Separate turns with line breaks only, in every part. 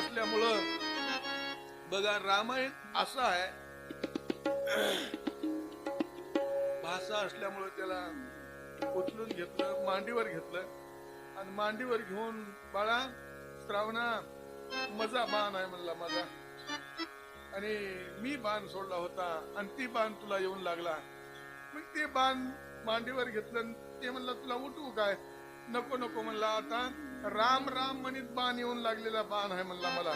असल्यामुळं बघा रामायण असं आहे, भाषा असल्यामुळं त्याला उचलून घेतलं, मांडीवर घेतलं आणि मांडीवर घेऊन बाळा श्रावणा मजा बाण आहे म्हणला माझा, आणि मी बाण सोडला होता आणि ती बाण तुला येऊन लागला. मग ते बाण मांडीवर घेतलं, ते म्हणलं तुला उठवू काय? नको नको म्हणला, आता राम राम म्हणित बाण येऊन लागलेला बाण आहे म्हणला मला,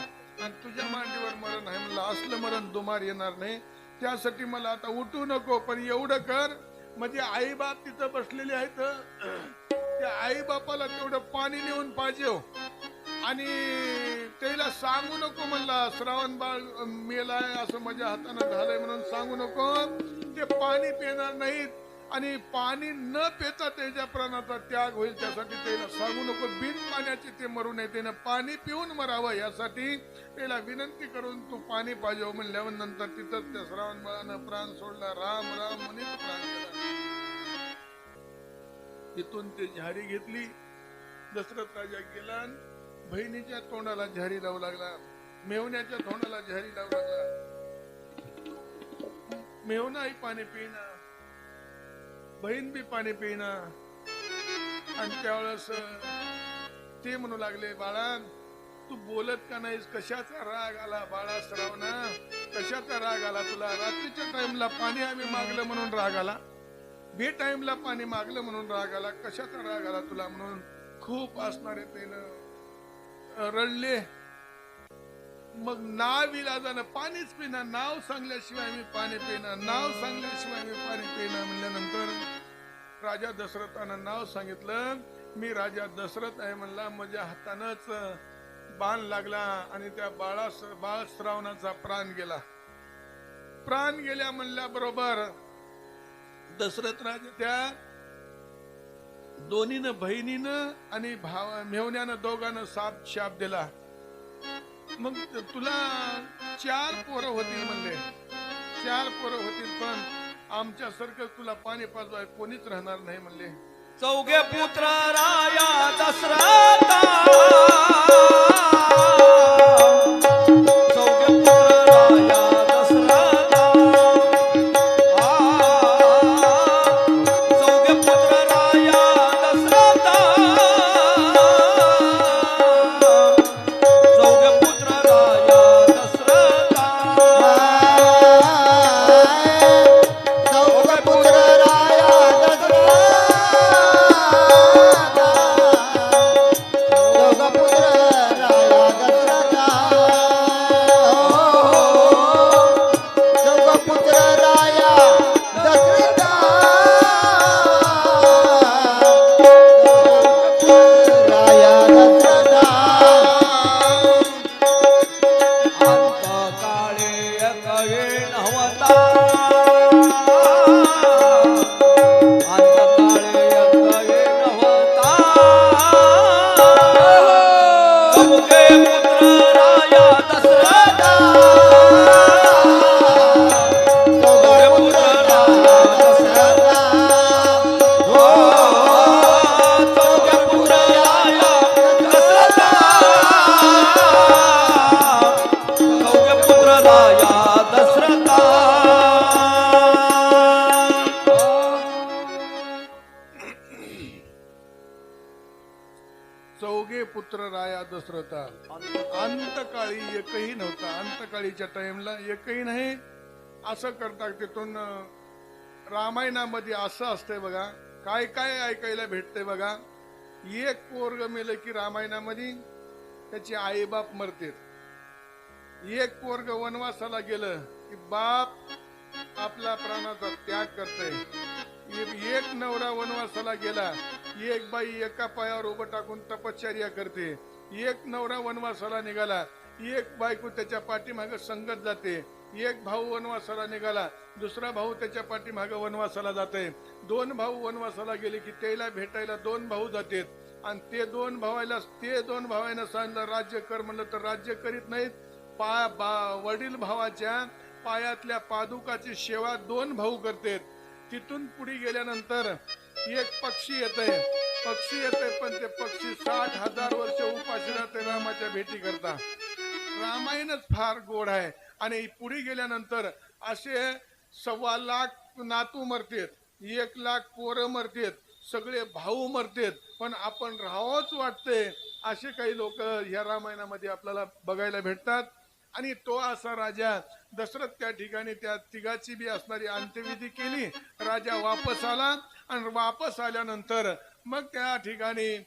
आणि तुझ्या मांडीवर मरण आहे म्हणला, असलं मरण दुमार येणार नाही, त्यासाठी मला आता उठू नको, पण एवढं कर म्हणजे आई बाप तिथं बसलेले आहेत, त्या आई बापाला तेवढं पाणी नेऊन पाहिजे, आणि त्याला सांगू नको म्हणला श्रावण बाळ मेलाय असं माझ्या हाताने झालंय म्हणून सांगू नको, ते पाणी पिणार नाहीत आणि पाणी न पिता त्याच्या प्राणाचा त्याग होईल त्यासाठी त्याला सांगू नको, बिन पाण्याचे ते मरू नये, त्यानं पाणी पिऊन मरावं यासाठी त्याला विनंती करून तू पाणी पाहिजे म्हणल्यावर नंतर तिथंच त्या श्रावण बाळानं प्राण सोडला, राम राम म्हणून प्राण गेला. तिथून ते झारी घेतली, दशरथ राजा गेला, बहिणीच्या तोंडाला झारी लावू लागला, मेवण्याच्या तोंडाला झारी लावू लागला, मेवणाही पाणी पिना, बहीण बी पाणी पिना, आणि त्यावेळेस ते म्हणू लागले बाळा तू बोलत का नाहीस, कशाचा राग आला बाळा श्रावणा, कशाचा राग आला तुला? रात्रीच्या टाइमला पाणी आम्ही मागलं म्हणून राग आला, बे टाइमला पाणी मागलं म्हणून राग आला, कशाचा राग आला तुला? म्हणून खूप असणारे त्यानं रडले. मग नाव इलाजानं पाणीच पिना, नाव सांगल्याशिवाय मी पाणी पिणार, नाव सांगल्याशिवाय मी पाणी पिणार म्हणल्यानंतर राजा दशरथानं नाव सांगितलं, मी राजा दशरथ आहे म्हणला, माझ्या हातानच बाण लागला आणि त्या बाळ श्रावणाचा प्राण गेला. प्राण गेल्या म्हणल्या बरोबर दशरथ राजा त्या दोन्हीनं बहिणीनं आणि मेवण्यानं दोघांना शाप दिला. मग तुला 4 पोरं होतील म्हणले, 4 पोरं होतील, पण आमच्यासारखं तुला पाणी पाजवाय कोणीच राहणार नाही म्हणले.
चौघे पुत्र राया दशरथा,
चौघे पुत्र राया दशरथा. अंतकाळी एकही नव्हता, अंतकाळीच्या टाइमला एकही नाही. असं करतात तिथून रामायणामध्ये असं असतंय बघा, काय काय ऐकायला भेटते बघा. एक पोरग मेलं की रामायणामध्ये त्याचे आई बाप मरते. एक पोरग वनवासाला गेलं की बाप आपला प्राणाचा त्याग करते. एक नवरा वनवासाला गेला, एक बाई एका पायावर उभं टाकून तपश्चर्या करते. एक नवरा वनवासाला निघाला, एक बायको त्याच्या पाठीमागे संगत जाते. एक भाऊ वनवासाला निघाला, दुसरा भाऊ त्याच्या पाठीमागे वनवासाला जाते. 2 भाऊ वनवासाला गेले की त्याला भेटायला 2 भाऊ जातात, आणि ते 2 भावांना सांगितलं राज्य कर म्हणलं तर राज्य करीत नाहीत. वडील भावाच्या पायातल्या पादुकाची सेवा 2 भाऊ करतात. तिथून पुढे गेल्यानंतर एक पक्षी येते, पण ते पक्षी 60,000 वर्ष उपाशी राहते रामाच्या भेटी करता. रामायणच फार गोड आहे. आणि पुढे गेल्यानंतर असे 1.25 लाख नातू मरतेत, 1 लाख पोरं मरतेत, सगळे भाऊ मरतेत, पण आपण राहावंच वाटते असे काही लोक ह्या रामायणामध्ये आपल्याला बघायला भेटतात. आणि तो असा राजा दशरथ त्या ठिकाणी त्या तिघाची बी असणारी अंत्यविधी केली. राजा वापस आला आणि वापस आल्यानंतर मग त्या ठिकाणी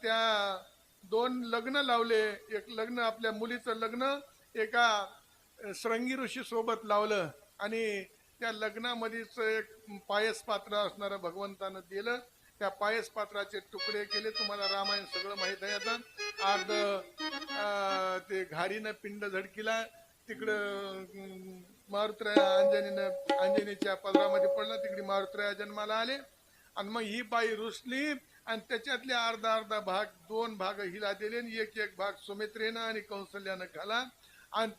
त्या 2 लग्न लावले. एक लग्न आपल्या मुलीचं लग्न एका श्रृंगी ऋषी सोबत लावलं आणि त्या लग्नामध्येच एक पायस पात्र असणारं भगवंतानं दिलं. त्या पायस पात्राचे तुकडे केले. तुम्हाला रामायण सगळं माहित आहे. आता अर्ध ते घारीनं पिंड झडकिला, तिकडं अंजनीच्या पदरामध्ये पडला, तिकडे मारुत्रया जन्माला आले. आणि मग ही बाई रुसली आणि त्याच्यातले अर्धा भाग 2 भाग हिला दिले आणि एक भाग सुमित्रेनं आणि कौशल्यानं खाला. आणि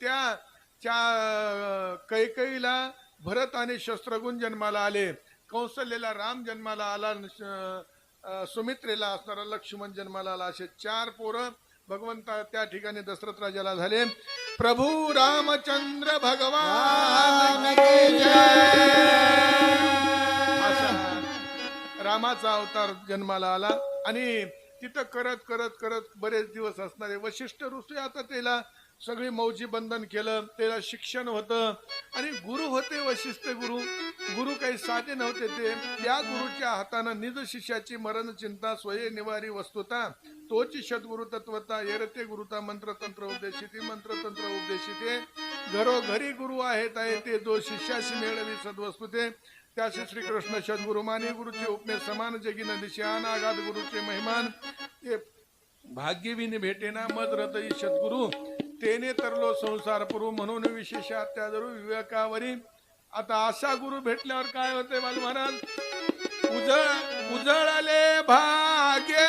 त्या कैकेयीला भरत आणि शस्त्रघ्न जन्माला आले, कौशल्याला राम जन्माला आला, सुमित्रेला असणारा लक्ष्मण जन्माला आला. असे 4 पोरं भगवंता त्या ठिकाणी दशरथ राजाला झाले. प्रभू रामचंद्र भगवान की जय. असा रामाचा अवतार जन्माला आला. आणि तिथं करत करत करत बरेच दिवस असणारे वशिष्ठ ऋषी आता त्याला सगळी मौजी बंधन केलं. त्याला शिक्षण होतं आणि गुरु होते वशिष्ठ गुरु. गुरु काही साधे नव्हते ते. त्या गुरुच्या हातानं निज शिष्याची मरण चिंता स्वये निवारी वस्तुता, तोची सद्गुरु तत्वता, येरते गुरुता मंत्र तंत्र उपदेशिते, मंत्र तंत्र उपदेशिते, घरोघरी गुरु आहेत आहे ते, जो शिष्याशी मिळवी सद्वस्तुते, त्याशी श्रीकृष्ण सद्गुरु माने, गुरुचे उपमे समान जगिन दिशान, आगाध गुरुचे महिमान, ते भाग्यविनी भेटेना मद रतई सद्गुरु, तेने तरलो संसार पुरु, म्हणून विशेष अत्यादरू विवेकावरी. आता असा गुरु भेटल्यावर काय होते बाल महाराज? उजळले भाग्य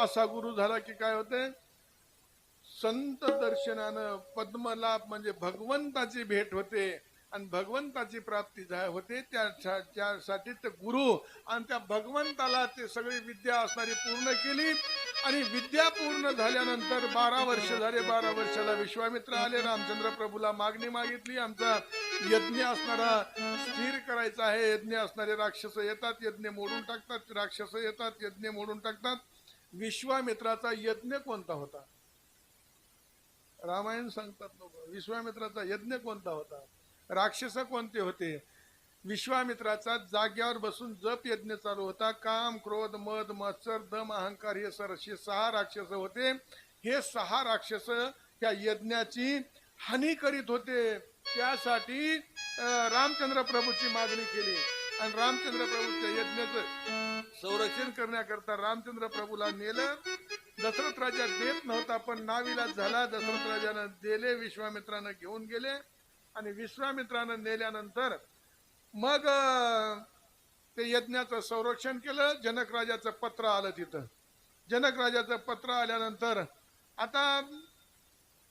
असा गुरु झाला की काय होते? संत दर्शनानं पद्मलाभ म्हणजे भगवंताची भेट होते आणि भगवंताची प्राप्ती होते. त्यासाठी ते गुरु आणि त्या भगवंताला ते सगळी विद्या असणारी पूर्ण केली. आणि विद्या पूर्ण झाल्यानंतर 12 वर्ष झाले. 12 वर्षाला विश्वामित्र आले. रामचंद्र प्रभूला मागणी मागितली, आमचा यज्ञ असणारा स्थिर करायचा आहे. यज्ञ असणारे राक्षस येतात, यज्ञ मोडून टाकतात, राक्षस येतात, यज्ञ मोडून टाकतात. विश्वामित्राचा यज्ञ कोणता होता? रामायण सांगतात लोक. विश्वामित्राचा यज्ञ कोणता होता? राक्षस कोणते होते? विश्वामित्राचा जाग्यावर बसून जप यज्ञ चालू होता. काम, क्रोध, मद, मत्सर, दम, अहंकार हे 6 राक्षस होते. हे 6 राक्षस त्या यज्ञाची हानी करीत होते. त्यासाठी रामचंद्र प्रभूची मागणी केली आणि रामचंद्र प्रभूच्या यज्ञाचं संरक्षण करण्याकरता रामचंद्र प्रभूला नेलं. दशरथ राजा देत नव्हता, पण नाविलाज झाला. दशरथ राजानं दिले, विश्वामित्रानं घेऊन गेले. आणि विश्वामित्रानं नेल्यानंतर मग ते यज्ञाचं संरक्षण केलं. जनक राजाचं पत्र आलं तिथं. जनक राजाचं पत्र आल्यानंतर आता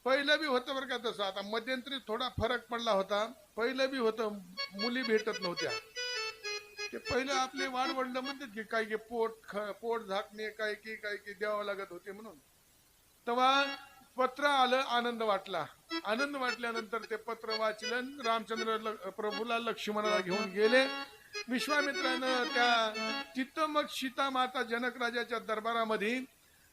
पहिलं बी होतं बरं का तसं. आता मध्यंतरी थोडा फरक पडला होता. पहिलं बी होतं, मुली भेटत नव्हत्या. ते पहिलं आपले वाडवडलं म्हणतात की काय की पोट झाकणे काय की द्यावं लागत होते म्हणून. तेव्हा पत्र आलं, आनंद वाटला. आनंद वाटल्यानंतर ते पत्र वाचलं. रामचंद्र प्रभूला लक्ष्मणाला घेऊन गेले. विश्वामित्रानं तिथं मग सीता माता जनक राजाच्या दरबारामध्ये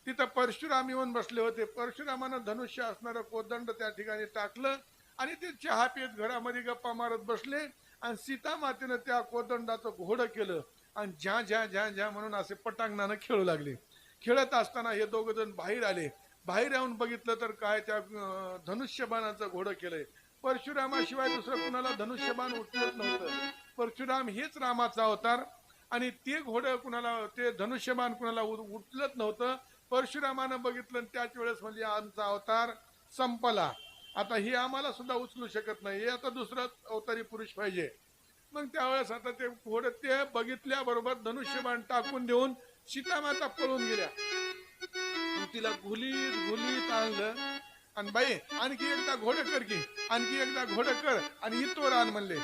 तिथं परशुराम येऊन बसले होते. परशुरामानं धनुष्य असणारं कोदंड त्या ठिकाणी टाकलं आणि ते चहा पीत घरामध्ये गप्पा मारत बसले. आणि सीता मातेनं त्या कोदंडाचं घोडं केलं आणि झ्या झ्या झ्या झ्या म्हणून असे पटांगणानं खेळू लागले. खेळत असताना हे दोघ जण बाहेर आले. बाहेर येऊन बघितलं तर काय त्या धनुष्यबाणाचं घोडं केलंय. परशुरामाशिवाय दुसरं कुणाला धनुष्यबाण उठलत नव्हतं. परशुराम हेच रामाचा अवतार आणि ते घोडं कुणाला ते धनुष्यबाण कुणाला उठलत नव्हतं. परशुरामानं बघितलं त्याच वेळेस म्हणजे आमचा अवतार संपला. आता हे आम्हाला सुद्धा उचलू शकत नाही. हे आता दुसरा अवतारी पुरुष पाहिजे. मग त्यावेळेस आता ते घोडं ते बघितल्याबरोबर धनुष्यबाण टाकून देऊन सीतामाता पळून गेल्या. तिला घुलीत घुलीत आणलं आणि बाई आणखी एकदा घोडं कर की, आणखी एकदा घोडं कर आणि इतोर आण म्हणले.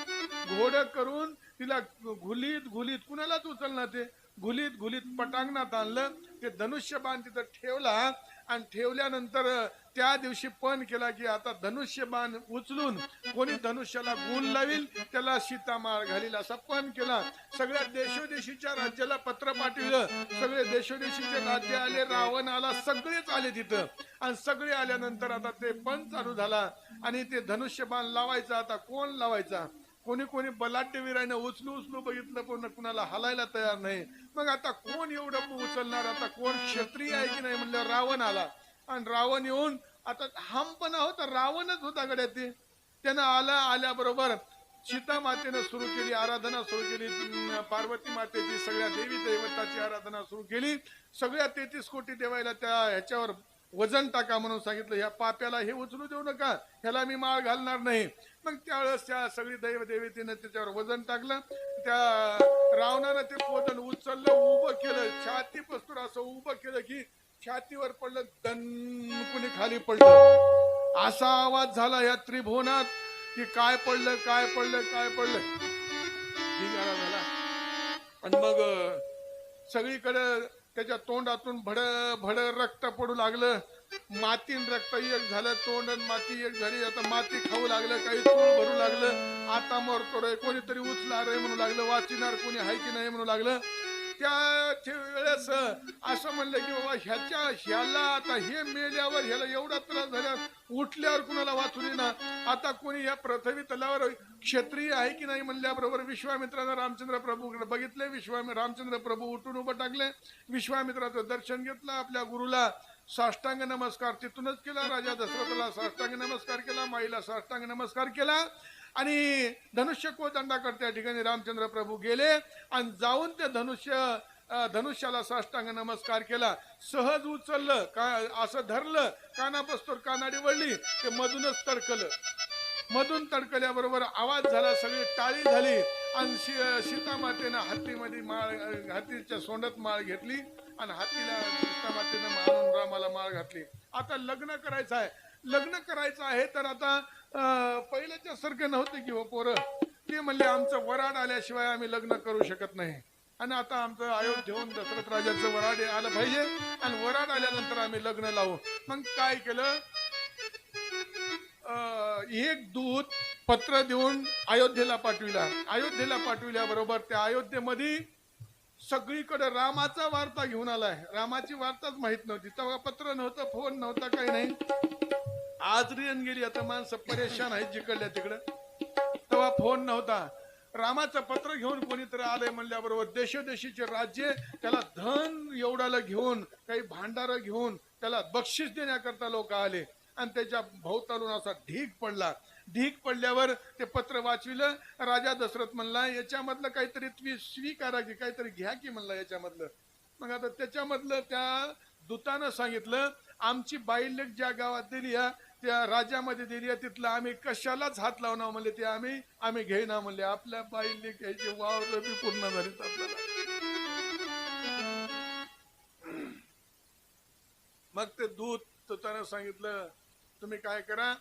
घोडं करून तिला घुलीत घुलीत कुणालाच उचलणार ते घुलीत घुलीत पटांगणात आणलं. ते धनुष्यबाण तिथं ठेवला आणि ठेवल्यानंतर त्या दिवशी पण केला की आता धनुष्यबाण उचलून कोणी धनुष्याला गुण लावील त्याला सीतामाळ घालील असा पण केला. सगळ्या देशोदेशीच्या राज्याला पत्र पाठवलं. सगळे देशोदेशीचे राज्य आले, रावण आला, सगळेच आले तिथं. आणि सगळे आल्यानंतर आता ते पण चालू झाला आणि ते धनुष्यबाण लावायचा. आता कोण लावायचा? कोणी कोणी बलाढ्य वीराने उचलू बघितलं पण कुणाला हलायला तयार नाही. मग आता कोण एवढं उचलणार? आता कोण क्षत्रिय आहे की नाही म्हणलं. रावण आला आणि रावण येऊन आता हमपणा होता, रावणच होता गड्यात. त्यानं आल्याबरोबर सीता मातेनं सुरू केली आराधना सुरू केली. पार्वती मातेची सगळ्या देवी दैवताची आराधना सुरू केली. सगळ्या 33 कोटी देवायला त्या ह्याच्यावर वजन टाका म्हणून सांगितलं. ह्या पाप्याला हे उचलू देऊ नका, ह्याला मी माळ घालणार नाही. मग त्यावेळेस त्या सगळी दैव देवतेनं त्याच्यावर वजन टाकलं. त्या रावणानं ते पोतन उचललं, उभं केलं, छाती पस्तूर असं उभं केलं की छातीवर पडलं, दणकुनी खाली पडलं. असा आवाज झाला या त्रिभुवनात की काय पडलं काय पडलं काय पडलं ढिगारा झाला. आणि मग सगळीकडे त्याच्या तोंडातून भड भड रक्त पडू लागलं. मातीन रक्त एक झालं, तोंड माती एक झाली. आता माती खाऊ लागलं, काही चूळ भरू लागलं. आता मरतो रे, कोणीतरी उचणार आहे म्हणू लागलं, वाचिणार कोणी आहे की नाही म्हणू लागलं. त्या वेळेस असं म्हणलं की बाबा ह्याला आता हे मेल्यावर ह्याला एवढा त्रास झाला, उठल्यावर कुणाला वाचू ना. आता कोणी या पृथ्वी तलावर क्षत्रिय आहे की नाही म्हणल्याबरोबर विश्वामित्रानं रामचंद्र प्रभूकडे बघितले. रामचंद्र प्रभू उठून उभं टाकले. विश्वामित्राचं दर्शन घेतलं. आपल्या गुरुला साष्टांग नमस्कार तिथूनच केला. राजा दशरथाला साष्टांग नमस्कार केला, माईला साष्टांग नमस्कार केला आणि धनुष्य कोदंडाकडे त्या ठिकाणी रामचंद्र प्रभू गेले आणि जाऊन ते धनुष्याला साष्टांग नमस्कार केला. सहज उचललं का असं धरलं, कानापासून कानाडी वळली, ते मधूनच तडकलं. मधून तडकल्याबरोबर आवाज झाला, सगळी टाळी झाली आणि सीता मातेनं हातीच्या सोंडात माळ घेतली आणि हातीला सीता मातेनं मारून रामाला माळ घातली. आता लग्न करायचं आहे. लग्न करायचं आहे तर आता पहिल्याच्या सारखं नव्हतं की पोरं. ते म्हणले आमचं वराड आल्याशिवाय आम्ही लग्न करू शकत नाही. आणि आता आमचं अयोध्येहून दशरथ राजाचं वराड आलं पाहिजे आणि वराड आल्यानंतर आम्ही लग्न लावू. मग काय केलं, एक दूत पत्र देऊन अयोध्येला पाठविला. अयोध्येला पाठविल्याबरोबर त्या अयोध्येमध्ये सगळीकडे रामाचा वार्ता घेऊन आलाय. रामाची वार्ताच माहित नव्हती. तेव्हा पत्र नव्हतं, फोन नव्हता, काही नाही. आज रियन गेली, आता माणसं परेशान आहेत जिकडल्या तिकडं. तेव्हा फोन नव्हता. रामाचं पत्र घेऊन कोणीतरी आलंय म्हणल्याबरोबर देशोदेशीचे राज्य त्याला धन एवढाला घेऊन, काही भांडार घेऊन त्याला बक्षीस देण्याकरता लोक आले आणि त्याच्या भोवतालून असा ढीग पडला. ढीग पडल्यावर ते पत्र वाचविलं. राजा दशरथ म्हणला याच्यामधलं काहीतरी तुम्ही स्वीकारा की, काहीतरी घ्या की म्हणला याच्यामधलं. मग आता त्याच्यामधलं त्या दूतानं सांगितलं, आमची बाईलेक ज्या गावात दिली त्या राज्यामध्ये दिली तिथलं आम्ही कशालाच हात लावणार म्हणले, ते आम्ही घेईना म्हणले. आपल्या बाईलेक घ्यायचे वावर बी पूर्ण झालीत आपल्याला. मग ते दूतानं सांगितलं तुम्ही काय करा,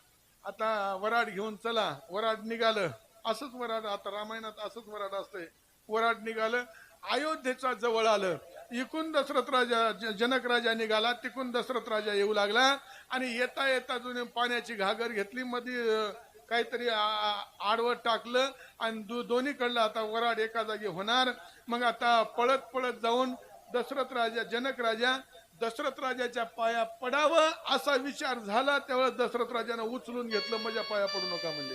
आता वराड घेऊन चला. वराड निघालं. असंच वराड आता रामायणात असंच वराड असतंय. वराड निघालं, अयोध्येचा जवळ आलं. इकून दशरथ राजा जनक राजा निघाला, तिकून दशरथ राजा येऊ लागला आणि येता येता जुने पाण्याची घागर घेतली, मध्ये काहीतरी आडवं टाकलं आणि दोन्हीकडलं आता वराड एका जागी होणार. मग आता पळत पळत जाऊन जनक राजा दशरथ राजाच्या पाया पडावं असा विचार झाला. त्यावेळेस दशरथ राजानं उचलून घेतलं, माझ्या पाया पडू नका म्हणले.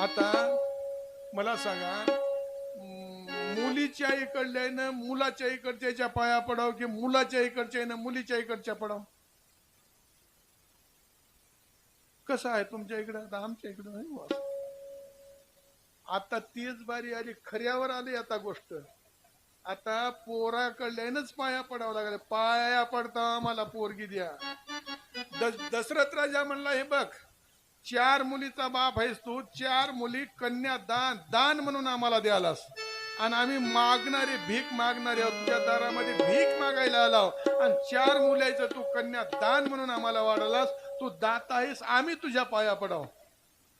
आता मला सांगा, मुलीच्या इकडल्यानं मुलाच्या इकडच्या पाया पडाव की मुलाच्या इकडच्या मुलीच्या इकडच्या पडाव? कसं आहे तुमच्या इकडं? आता आमच्या इकडं नाही. आता तीच बारी आली, खऱ्यावर आली आता गोष्ट. आता पोराकडल्यानच पाया पडावं लागले. पाया पडता मला पोरगी द्या. दशरथ राजा म्हणला, हे बघ, 4 मुलीचा बाप आहेस तू, 4 मुली कन्या दान म्हणून आम्हाला द्यालास आणि आम्ही मागणारे, भीक मागणारे तुझ्या दारामध्ये भीक मागायला आलाव आणि 4 मुलाचं तू कन्या दान म्हणून आम्हाला वाढलास. तू दाता आहेस, आम्ही तुझ्या पाया पडाव.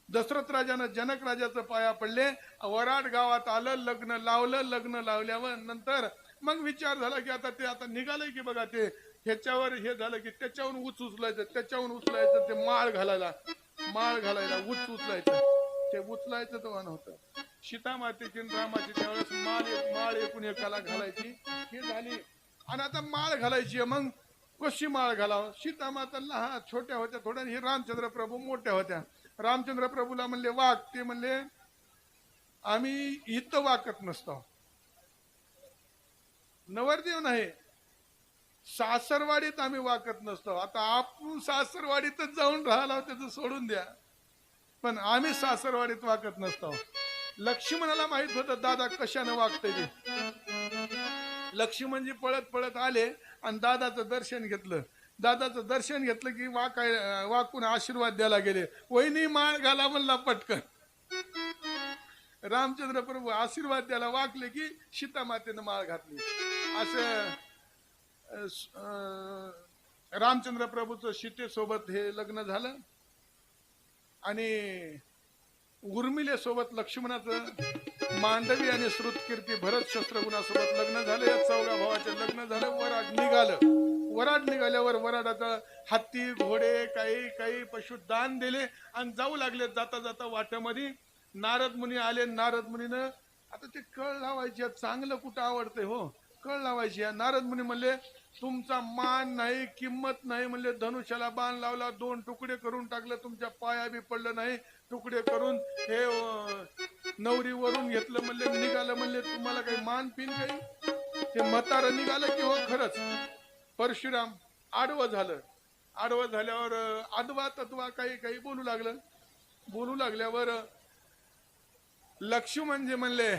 दशरथ राजानं जनक राजाचं पाया पडले. वराड गावात आलं, लग्न लावलं. लग्न लावल्यावर नंतर मग विचार झाला की आता ते आता निघालंय की बघा, ते ह्याच्यावर हे झालं की त्याच्यावरून उचलायचं, त्याच्यावरून उचलायचं, ते माळ घालायला उचलायचं. ते उचलायचं तर नव्हतं. सीता मातेची रामाची त्यावेळेस माळ एकूण एकाला घालायची ही झाली. आणि आता माळ घालायची. मग कशी माळ घालावं? सीता माता लहान छोट्या होत्या थोड्या, ही रामचंद्र प्रभू मोठ्या होत्या. रामचंद्र प्रभूला म्हणले वाक, ते म्हणले आम्ही इथं वाकत नसतो. नवरदेव नाही, सासरवाडीत आम्ही वाकत नसतो. आता आपण सासरवाडीतच जाऊन राहिलो, त्याचं सोडून द्या, पण आम्ही सासरवाडीत वाकत नसतो. लक्ष्मणाला माहित होतं दादा कशाने वागतय ते. लक्ष्मणजी पळत पळत आले आणि दादाचं दर्शन घेतलं. दादाचं दर्शन घेतलं की वाकून आशीर्वाद द्यायला गेले. वहिनी माळ घाला म्हणला पटकन. रामचंद्र प्रभू आशीर्वाद द्यायला वाकले की सीता मातेनं माळ घातली. असं रामचंद्र प्रभूचं सीतेसोबत हे लग्न झालं आणि उर्मिले सोबत लक्ष्मणाचं मांडवी आणि श्रुतकीर्ती भरत शस्त्रगुणासोबत लग्न झालं. या 4 भावाचं लग्न झालं. वराड निघालं. वराड निघाल्यावर वराडाचा हत्ती घोडे काही पशु दान दिले आणि जाऊ लागले. जाता जाता वाट्यामध्ये नारद मुनी आले. नारद मुनीनं आता ते कळ लावायची, चांगलं कुठं आवडतंय हो, कळ लावायची. नारद मुनी म्हणले तुमचा मान नाही, किंमत नाही म्हणले. धनुष्याला बाण लावला, 2 तुकडे करून टाकलं, तुमच्या पाया बी पडलं नाही. तुकडे करून हे नवरी वरून घेतलं म्हणले, निघालं म्हणले. तुम्हाला काही मान पिन काही? ते म्हातारं निघालं की हो खरंच. परशुराम आडवं झालं. आडवं झाल्यावर आदवा तत्वा काही बोलू लागल्यावर लक्ष्मणजी म्हणले,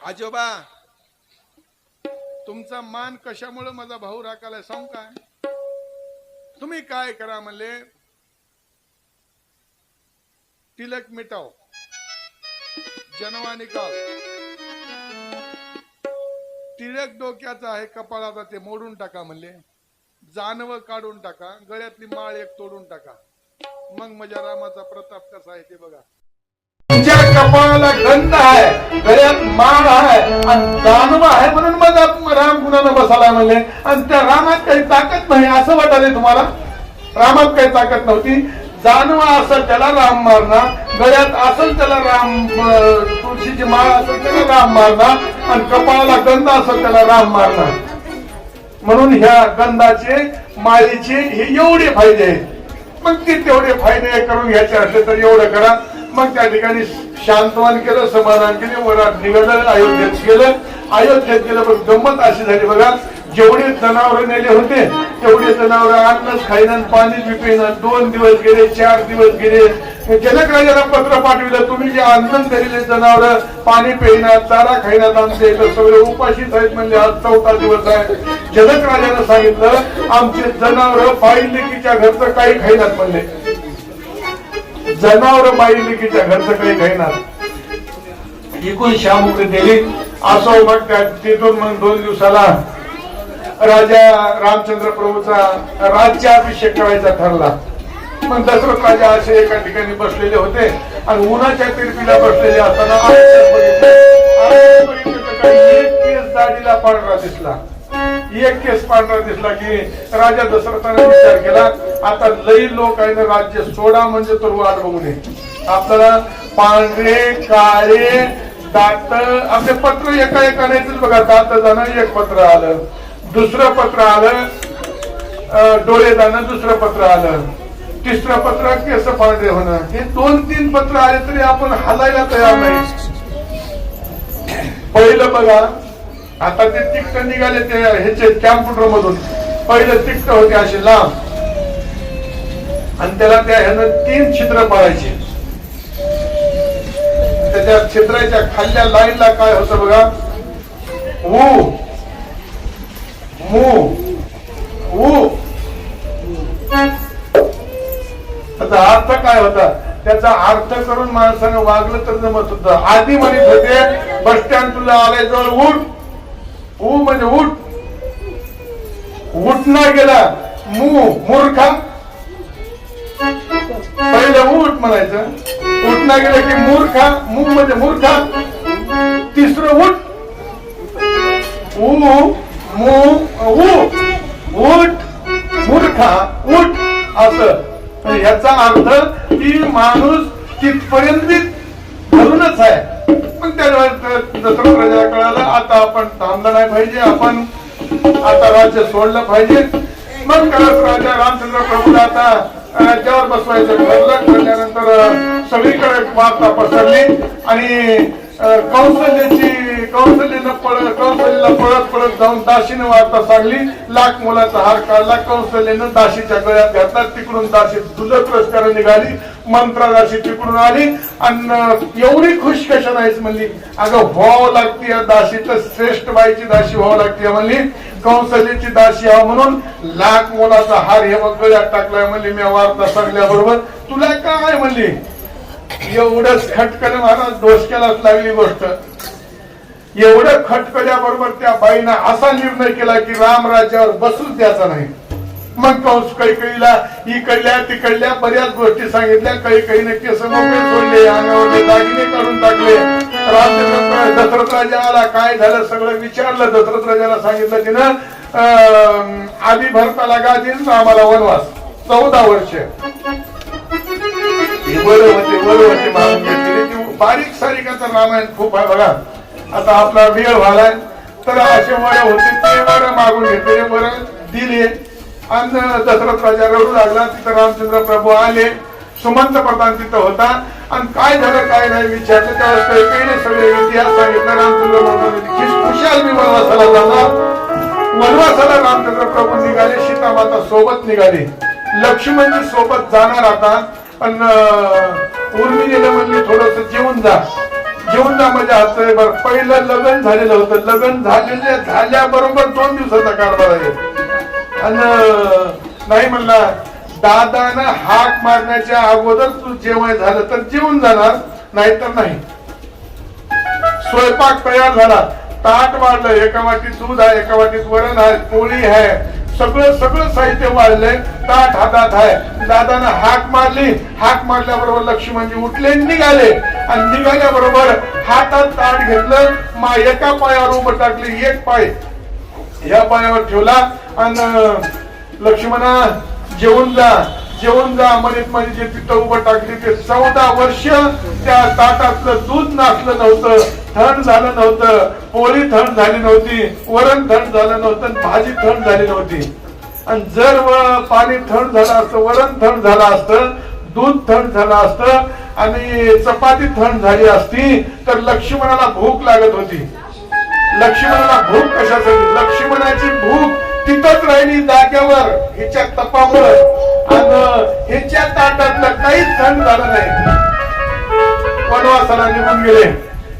आजोबा तुमचा मान कशामुळे माझा भाऊ राखायला सांगू काय? तुम्ही काय करा म्हणले, तिलक मिटाव, जनवा निकाल. तिलक डोक्याचा आहे, कपाळाचा ते मोडून टाका म्हणले. जानव काढून टाका, गळ्यातली माळ एक तोडून टाका. मग माझ्या रामाचा प्रताप कसा आहे ते बघा. तुझ्या कपाळाला गंध आहे, गळ्यात माळ आहे आणि जानव आहे म्हणून माझा राम गुणानं बसाला म्हणले. आणि त्या रामात काही ताकद नाही असं वाटायला तुम्हाला? रामात काही ताकद नव्हती. जानवा असेल त्याला राम मारणार, गळ्यात असेल त्याला राम, तुळशीची माळ असेल त्याला राम मारणार आणि कपाळाला गंध असेल त्याला राम मारणार. म्हणून ह्या गंधाचे माळीचे हे एवढे फायदे आहेत. मग ते तेवढे फायदे करून घ्यायचे असले तर एवढं करा. मग त्या ठिकाणी शांतवान केलं, समाधान केले. वरात निघालं, अयोध्येत गेलं. पण गंमत अशी झाली बघा, जेवढे जनावर नेले होते तेवढे जनावर अन्नच खाईना, पाणीच पिपेना. 2 दिवस गेले, 4 दिवस गेले. जनक राजाला पत्र पाठविलं, तुम्ही जे अन्न दिलेले जनावर पाणी पेईना, चारा खाईनात, आमचे इथं सगळे उपाशीच आहेत म्हणजे आज 4था दिवस आहे. जनक राजानं सांगितलं आमचे जनावर बाई लेकीच्या घरचं काही खाईनात म्हणले. जनावर बाई लेकीच्या घरचं काही खाईनात. एकूण शामुक्ती दिली. असो मग तिथून मग 2 दिवसाला राजा रामचंद्र प्रभूचा राज्याभिषेक करायचा ठरला. मग दशरथ राजा असे एका ठिकाणी बसलेले होते आणि उन्हाच्या तिरपीला बसलेले असताना एक केस दाढीला पांढरा दिसला, एक केस पांढरा दिसला की राजा दशरथाने विचार केला, आता लई लोक आहे ना, राज्य सोडा म्हणजे तर वाट बघू नये. आपल्याला पांढरे काळे दात आपले पत्र एका एकाने बघा, दात जाणं एक पत्र आलं, दुसरं पत्र आलं, डोळे जाणं दुसरं पत्र आलं, तिसरं पत्र केस पांढरे होणं, हे 2-3 पत्र आले तरी आपण हलायला तयार नाही. पहिलं बघा, आता ते तिकट निघाले ते ह्याचे कॅम्प्युटर मधून, पहिलं तिकट होते असे लांब आणि त्याला त्या ह्यानं 3 छिद्र पडायचे. त्याच्या छिद्राच्या खाल्ल्या लाईनला काय होतं बघा, ऊ मू ऊ. त्याचा अर्थ काय होता, त्याचा अर्थ करून माणसानं वागलं तर जमत होतं. आधी म्हणत होते बस स्टँड तुला आलाय जवळ उठ, ऊ म्हणजे उठ, उठना गेला मू मूर्खा, पहिलं उठ म्हणायचं, उठना गेलं की मूर्खा, मू म्हणजे मूर्खा, तिसरं उठ, ऊ मू ऊ, उठ मूर्खा उठ असं. याचा अर्थ की माणूस तिथपर्यंत धरूनच आहे. पण त्या दशरथ राजाला कळालं आता आपण थांबलं नाही पाहिजे, आपण आता राज्य सोडलं पाहिजे. मग करत राजा रामचंद्र प्रभूला आता ज्यावर बसवायचं ठरलं. ठरल्यानंतर सगळीकडे वार्ता पसरली आणि कौशल्येला पळत पळत जाऊन दासीने वार्ता सांगली. लाख मोलाचा हार काढला, कौशल्येनं दासीच्या गळ्यात घातला. तिकडून दासी दुजत रस्त्याने निघाली, मंत्रा दासी तिकडून आली आणि एवढी खुश कशा नाहीच म्हणली, अगं व्हावं लागते या दासी तर श्रेष्ठ बाईची दासी व्हावं लागते म्हणली, कौशल्याची दासी हा म्हणून लाख मोलाचा हार हे गळ्यात टाकलाय म्हणली. मी वार्ता सांगल्याबरोबर तुला काय म्हणली, एवढंच खटकन महाराज डोसक्यालाच लागली गोष्ट. एवढं खटकल्याबरोबर त्या बाईनं असा निर्णय केला की राम राज्यावर बसूच द्यायचा नाही. मग कंस कैकेयीला इकडल्या तिकडल्या बऱ्याच गोष्टी सांगितल्या. कैकेयीने केस मोकळे सोडले, अंगावरले दागिने काढून टाकले. रामचंद्र दशरथ राजा आला, काय झालं सगळं विचारलं. दशरथ राजाला सांगितलं तिनं आधी भरताला गादीन आम्हाला वनवास 14 वर्ष. बरोबर मागून घेतलेली बारीक सारीकाचं रामायण खूप आहे बघा. आता आपला वेळ व्हालाय तर असे वर होते ते वर मागून घेतलेले वर दिले आणि दशरथ राजा रडू लागला. तिथं रामचंद्र प्रभू आले, सुमंत प्रधान तिथं होता आणि काय झालं काय नाही विचारलं. त्यावेळेस कैकेयीने सगळे इतिहास सांगितलं. रामचंद्र प्रभू खुशाल मी वनवासाला जाणार. वनवासाला रामचंद्र प्रभू निघाले, सीतामाता सोबत निघाली, लक्ष्मणजी सोबत जाणार. आता पण उर्मिलेलं म्हणली थोडस जेवून जा, जेवून जा म्हणजे असं. बरं पहिलं लग्न झालेलं होतं, लग्न झाल्याबरोबर 2 दिवसाचा कारभार आहे आणि नाही म्हणला दादानं हाक मारण्याच्या अगोदर तू जेवण झालं तर जेवून जाणार, नाहीतर नाही. स्वयंपाक तयार झाला, ताट वाढलं, एका वाटीत दूध आहे, एका वाटीत वरण आहे, पोळी आहे, सगळं साहित्य वाढलंय, ताट हातात आहे. दादानं हाक मारली, हाक मारल्याबरोबर लक्ष्मणजी उठले निघाले आणि निघाल्याबरोबर हातात ताट घेतलं, एका पायावर उभं टाकली, एक पाय ह्या पायावर ठेवला आणि लक्ष्मणा जेवून जा जेवून जा म्हणत म्हणजे जे तिथं उभं टाकली ते 14 वर्ष त्या ताटातलं दूध नाचलं नव्हतं, थंड झालं नव्हतं, पोळी थंड झाली नव्हती, वरण थंड झालं नव्हतं, भाजी थंड झाली नव्हती. आणि जर पाणी थंड झालं असतं, वरण थंड झालं असतं, दूध थंड झालं असतं आणि चपाती थंड झाली असती तर लक्ष्मणाला भूक लागत होती. लक्ष्मणाला भूक कशासाठी, लक्ष्मणाची भूक तिथंच राहिली जाग्यावर हिच्या तपामुळं आणि हिच्या ताटातलं काहीच थंड झालं नाही. वनवासाला निघून गेले.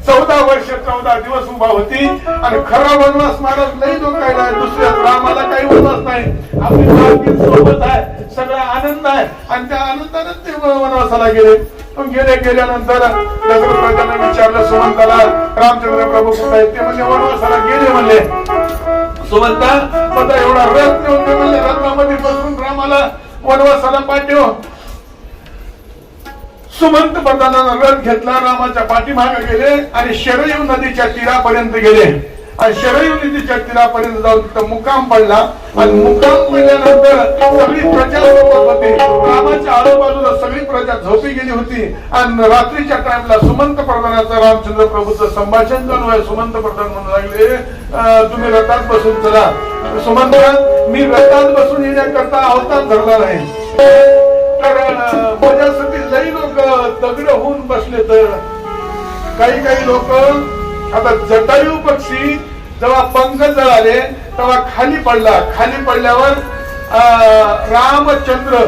14 वर्ष 14 दिवस उभा होती आणि खरा वनवास महाराज नाही जो काय नाही, दुसऱ्या रामाला काही वनवास नाही, आपली मालकीण सोबत आहे, सगळा आनंद आहे आणि त्या आनंदानेच ते वनवासाला गेले. गेल्यानंतर दशरथ राजाने विचारलं सुमंताला, रामचंद्र प्रभू कुठे आहेत? ते म्हणजे वनवासाला गेले म्हणले. सुमंता आता एवढा रत्न होते म्हणले, रत्नामध्ये बसून रामाला वनवासाला पाठव. सुमंत प्रधानानं रथ घेतला, रामाच्या पाठीमागे गेले आणि शरयू नदीच्या तीरापर्यंत गेले आणि शरयू नदीच्या तीरापर्यंत जाऊन तिथं मुक्काम पडला आणि मुक्काम पडल्यानंतर सगळी प्रजा झोपत होती. रामाच्या आजूबाजूला सगळी प्रजा झोपी गेली होती आणि रात्रीच्या टाइमला सुमंत प्रधानाचं रामचंद्र प्रभूचं संभाषण चालू आहे. सुमंत प्रधान म्हणू लागले, तुम्ही रथात बसून चला. सुमंत, मी रथात बसून येण्याकरता अवतार धरला नाही, तर माझ्यासाठी लई लोक दगड होऊन बसले. तर काही लोक आता जटायू पक्षी जेव्हा पंख जळाले तेव्हा खाली पडला. खाली पडल्यावर रामचंद्र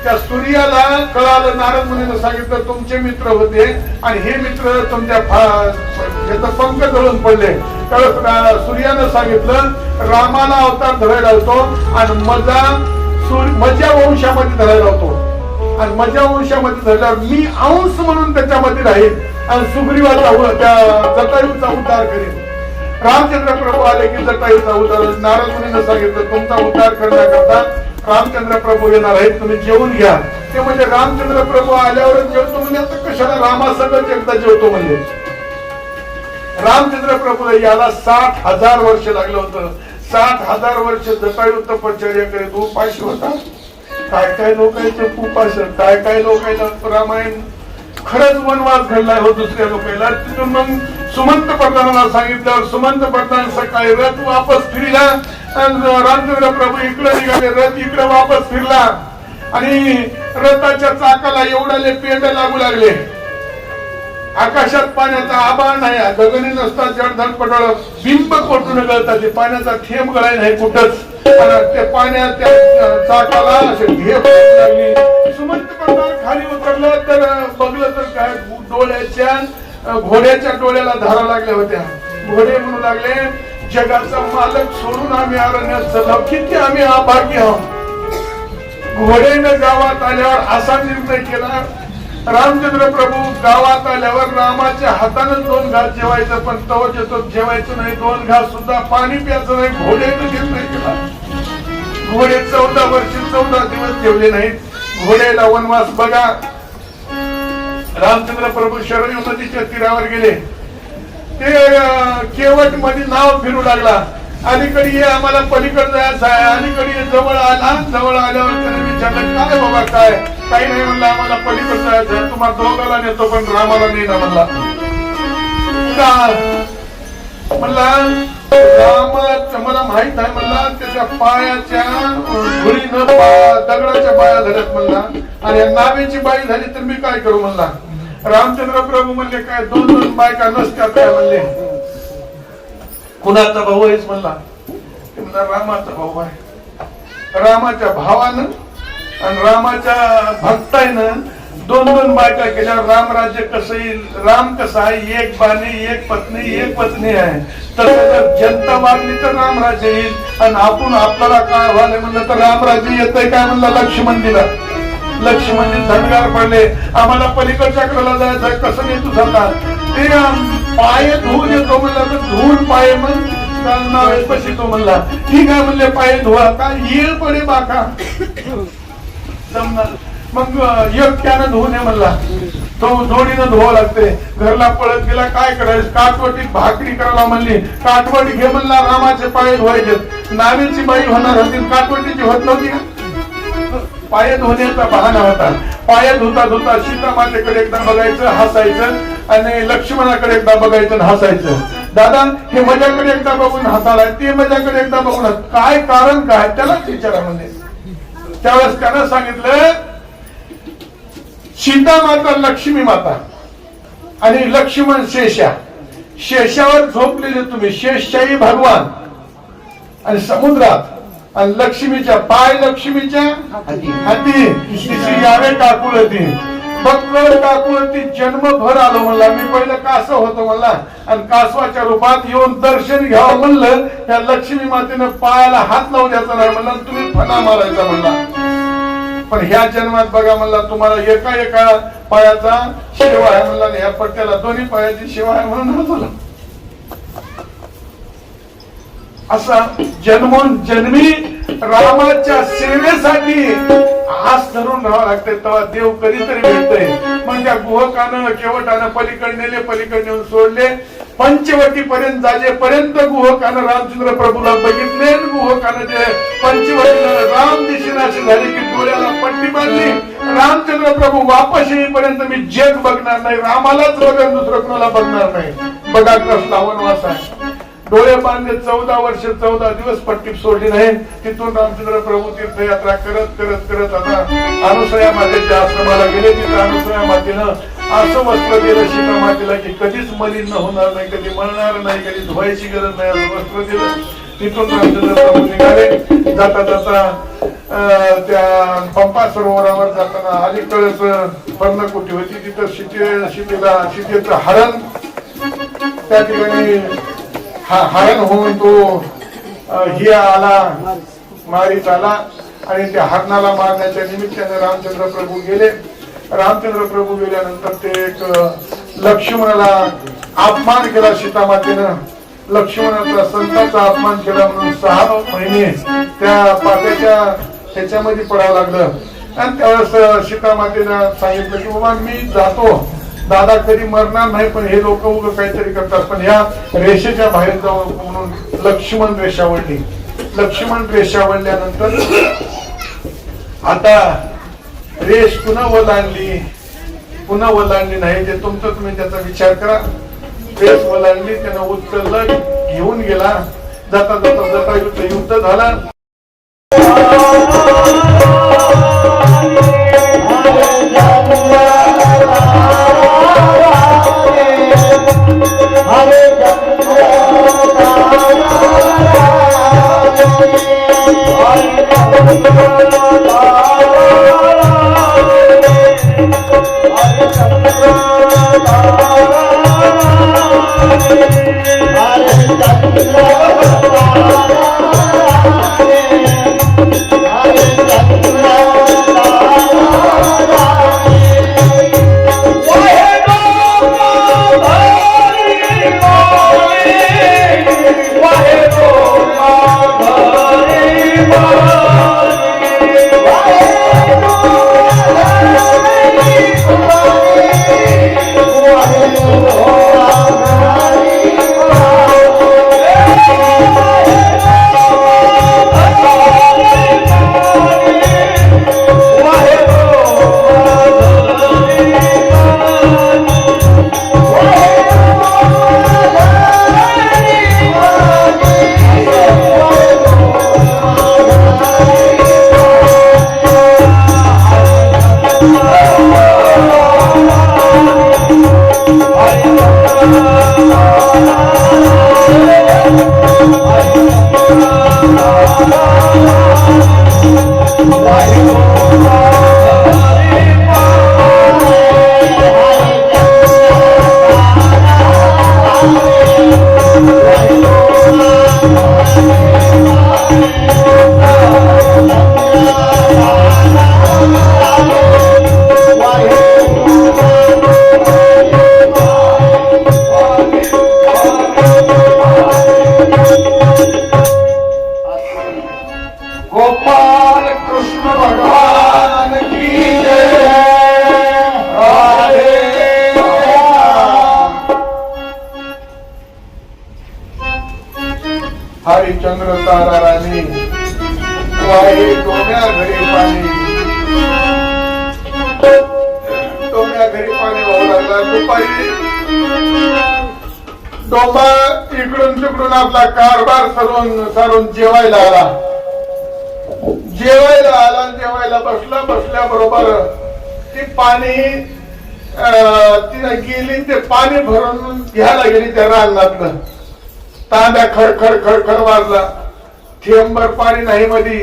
त्या सूर्याला कळालं. नारद मुनीने सांगितलं तुमचे मित्र होते आणि हे मित्र तुमच्या पंख जळून पडले. त्यावेळेस सूर्यानं सांगितलं रामाला अवतार धरायला होतो आणि मजा वंशामध्ये धरायला होतो आणि मजा वंशामध्ये धरल्यावर मी अंश म्हणून त्याच्यामध्ये राहील आणि सुग्रीवाचा त्या जटायूचा उद्धार करेन. रामचंद्र प्रभू आले की जटायूचा उद्धार. नारद मुनीने सांगितलं तुमचा उद्धार करण्याकरता रामचंद्र प्रभू येणार आहेत, तुम्ही जेवून घ्या. ते म्हणजे रामचंद्र प्रभू आल्यावरच जेवतो म्हणजे आता कशाला रामासंगच एकदा जेवतो म्हणजे. रामचंद्र प्रभूला याला 60,000 वर्ष लागलं होतं. 60,000 वर्ष जटायू तपश्चर्या करीत उपाशी होता. काय लोकांचे उपास, काय लोकांना रामायण खरंच वनवास घडलाय हो दुसऱ्या लोकांना. तिथून मग सुमंत प्रधानाला सांगितल्यावर सुमंत प्रधान सकाळी रथ वापस फिरला. रामचंद्र प्रभू इकडे निघाले, रथ इकडे वापस फिरला आणि रथाच्या चाकाला एवढाले पेंड लागू लागले. आकाशात पाण्याचा आभाळ नाही, गगनी नसता जडधड पडळ बिंब कोटून गळतात, ते पाण्याचा थेंब गळाय नाही कुठंच. ते पाण्याच्या चाकाला असे ढेप लागली. सुमंत प्रधान खाली उतरलं तर बघलं तर काय घोड्याच्या डोळ्याला धारा लागल्या होत्या. घोडे म्हणू लागले जगाचा मालक सोडून आम्ही अरण्यात चाललो, किती आम्ही अभागी आहोत. घोड्यानं गावात आल्यावर असा निर्णय केला, रामचंद्र प्रभू गावात आल्यावर रामाच्या हातानं 2 घास जेवायचं, पण तवच जेवायचं नाही, 2 घास सुद्धा पाणी प्यायचं नाही. घोड्यानं निर्णय केला. घोडे 14 वर्ष 14 दिवस जेवले नाहीत. घोड्याला वनवास बघा. रामचंद्र प्रभू शरयू नदीच्या तीरावर गेले. ते केवट मध्ये नाव फिरू लागला, अलीकडे ये आम्हाला पलीकडे जायचं आहे. अलीकडे जवळ आला. जवळ आल्यावर त्याने विचारलं काय बाबा काय? काही नाही म्हणलं, आम्हाला पलीकडे जायचं आहे. तुम्हाला दोघाला नेतो पण रामाला नाही ना म्हणला. म्हणला रामाला मला माहित आहे म्हणला, त्याच्या पायाच्या धुळीनं दगडाच्या बाया झाल्यात म्हणला आणि नावेची बाई झाली तर मी काय करू म्हणला. रामचंद्र प्रभू म्हणले काय 2-2 बायका नसत्यात काय म्हणले. कुणाचा भाऊ आहेस म्हणला. म्हणला रामाचा भाऊ आहे. रामाच्या भावानं आणि रामाच्या भक्ताईनं 2-2 बायका केल्यावर रामराज्य कसं येईल. राम कसा आहे, एक बाणी एक पत्नी आहे. तसं जर जनता वागली तर रामराज्य येईल आणि आपण आपल्याला काय व्हायला म्हणलं तर रामराज्य येतंय काय म्हणला. लक्ष्मण दिला. लक्ष्मणजी धनगार पडले, आम्हाला पलीकडच्या कडेला जायचंय, कसं नाही तू सांगा. ते पाय धुवून येतो म्हणला तर धुवून पाय मग बसितो म्हणला. ठीक आहे म्हणले पाय धुवा का येळ पडे बाका जमणार. मग एकट्यानं धुवू नये म्हणला. तो जोडीनं धुवावं लागते. घरला पळत गेला, काय करायचं, काटवटीत भाकरी करायला म्हणली. काटवटी घे म्हणला, रामाचे पाय धुवायचे. नावेची बाई होणार होती, काटवटीची होत नव्हती का. पाय धुण्याचा बहाणा होता. पाय धुता धुता सीता मातेकडे एकदा बघायचं हसायचं आणि लक्ष्मणाकडे एकदा बघायचं हसायचं. दादा हे माझ्याकडे एकदा बघून हसालाय, ते माझ्याकडे एकदा बघून काय कारण काय त्यालाच विचारा म्हणजे. त्यावेळेस त्यानं सांगितलं सीता माता लक्ष्मी माता आणि लक्ष्मण शेषा. शेषावर झोपलेले तुम्ही, शेषशाही भगवान आणि समुद्रात आणि लक्ष्मीच्या पाय लक्ष्मीच्या हाती तिची यावे काकुळती बक्कळ काकुळती जन्मभर आलो म्हणला. मी पहिलं कासव होतो म्हणला आणि कासवाच्या रूपात येऊन दर्शन घ्यावं म्हणलं. त्या लक्ष्मी मातेनं पायाला हात लावू द्यायचा नाही म्हणला, तुम्ही फणा मारायचा म्हणला. पण ह्या जन्मात बघा म्हणला तुम्हाला एका पायाचा शेवा आहे म्हणला, ह्या पट्ट्याला 2 पायाची शेवा आहे म्हणून हसला. असा जन्मोन जन्मी रामाच्या सेवेसाठी आस धरून राहावं लागते तेव्हा देव कधीतरी भेटतय. मग त्या गुहकानं केवटानं पलीकडे नेले, पलीकडे नेऊन सोडले. पंचवटी पर्यंत जाजेपर्यंत गुहकानं रामचंद्र प्रभूला बघितले. गुहकानं जे पंचवटीला राम दिशेनाशी झाली की डोळ्याला पट्टी बांधली. रामचंद्र प्रभू वापस येईपर्यंत मी जग बघणार नाही, रामालाच बघा, दुसरं कोणाला बघणार नाही. बघा कसला वनवास आहे. डोळे बांधले 14 वर्ष 14 दिवस पट्टी सोडली नाही. तिथून रामचंद्र प्रभू तीर्थयात्रा करत करत करत आता अनुसया मातेच्या आश्रमाला गेले. तिथं अनुसया मातेनं असं वस्त्र दिलं सीता मातेला की कधीच मलिन होणार नाही, कधी मळणार नाही, कधी धुवायची गरज नाही असं वस्त्र दिलं. तिथून रामचंद्र प्रभू निघाले. जाता जाता त्या पंपा सरोवरावर जाताना अलीकडेच पर्णकुटी होती. तिथं सीतेचं हरण, त्या ठिकाणी हरण होऊन तो ही आला, मारीत आला आणि त्या हरणाला मारण्याच्या निमित्ताने रामचंद्र प्रभू गेले. रामचंद्र प्रभू गेल्यानंतर ते एक लक्ष्मणाला अपमान केला सीता मातेनं. लक्ष्मणाचा संताचा अपमान केला म्हणून 6 महिने त्या पाप्याच्या ह्याच्यामध्ये पडावं लागलं. आणि त्यावेळेस सीता मातेनं सांगितलं की बाबा मी जातो, दादा कधी मरणार नाही, पण हे लोक उगं काहीतरी करतात, पण ह्या रेषेच्या बाहेर जाऊ म्हणून लक्ष्मण रेषा वळली. लक्ष्मण रेषा वळल्यानंतर आता रेष पुन्हा ओलांडली नाही. ते तुमचं तुम्ही त्याचा विचार करा. रेष ओलांडली, त्यानं उचललं, घेऊन गेला. जाता जाता जाता युद्ध झाला. गोपाल कृष्ण भगवान की जय. हरिचंद्र तारा राणी वाहे डोम्या घरी पाणी, डोम्या घरी पाणी वाहू लागला. दुपारी डोंबा इकडून तिकडून आपला कारभार सरून जेवायला आला. जेवायला बसल्या बरोबर ती पाणी तिने गेली, ते पाणी भरून घ्यायला गेली. त्या रानातलं तांब्या खडखड वाजला. थेंबर पाणी नाही मध्ये.